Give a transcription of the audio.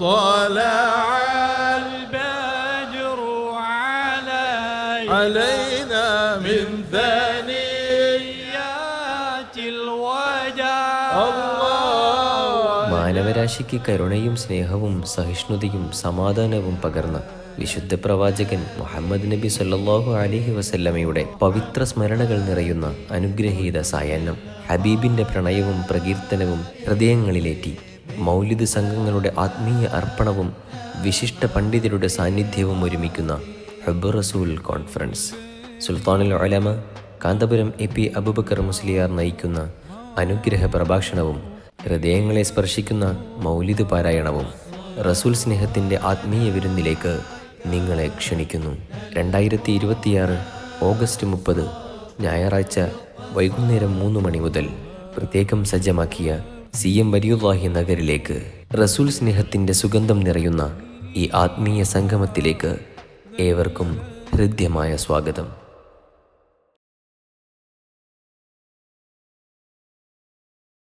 طلع البدر علينا من ثنيات الوداع. മാനവരാശിക്ക് കരുണയും സ്നേഹവും സഹിഷ്ണുതയും സമാധാനവും പകർന്ന വിശുദ്ധ പ്രവാചകൻ മുഹമ്മദ് നബി സല്ലല്ലാഹു അലൈഹി വസല്ലമയുടെ പവിത്ര സ്മരണകൾ നിറയുന്ന അനുഗ്രഹീത സായാഹ്നം ഹബീബിന്റെ പ്രണയവും പ്രകീർത്തനവും ഹൃദയങ്ങളിലേറ്റി മൗലിദ് സംഘങ്ങളുടെ ആത്മീയ അർപ്പണവും വിശിഷ്ട പണ്ഡിതരുടെ സാന്നിധ്യവും ഒരുമിക്കുന്ന ഹബ്ബ് റസൂൽ കോൺഫറൻസ്. സുൽത്താനുൽ ഉലമ കാന്തപുരം AP അബൂബക്കർ മുസ്ലിയാർ നയിക്കുന്ന അനുഗ്രഹ പ്രഭാഷണവും ഹൃദയങ്ങളെ സ്പർശിക്കുന്ന മൗലിദ് പാരായണവും റസൂൽ സ്നേഹത്തിൻ്റെ ആത്മീയ വിരുന്നിലേക്ക് നിങ്ങളെ ക്ഷണിക്കുന്നു. 2026 ഓഗസ്റ്റ് 30 ഞായറാഴ്ച വൈകുന്നേരം 3 മണി മുതൽ പ്രത്യേകം സജ്ജമാക്കിയ CM വലിയുല്ലാഹി നഗറിലേക്ക് റസൂൽ സ്നേഹത്തിൻ്റെ സുഗന്ധം നിറയുന്ന ഈ ആത്മീയ സംഗമത്തിലേക്ക് ഏവർക്കും ഹൃദ്യമായ സ്വാഗതം.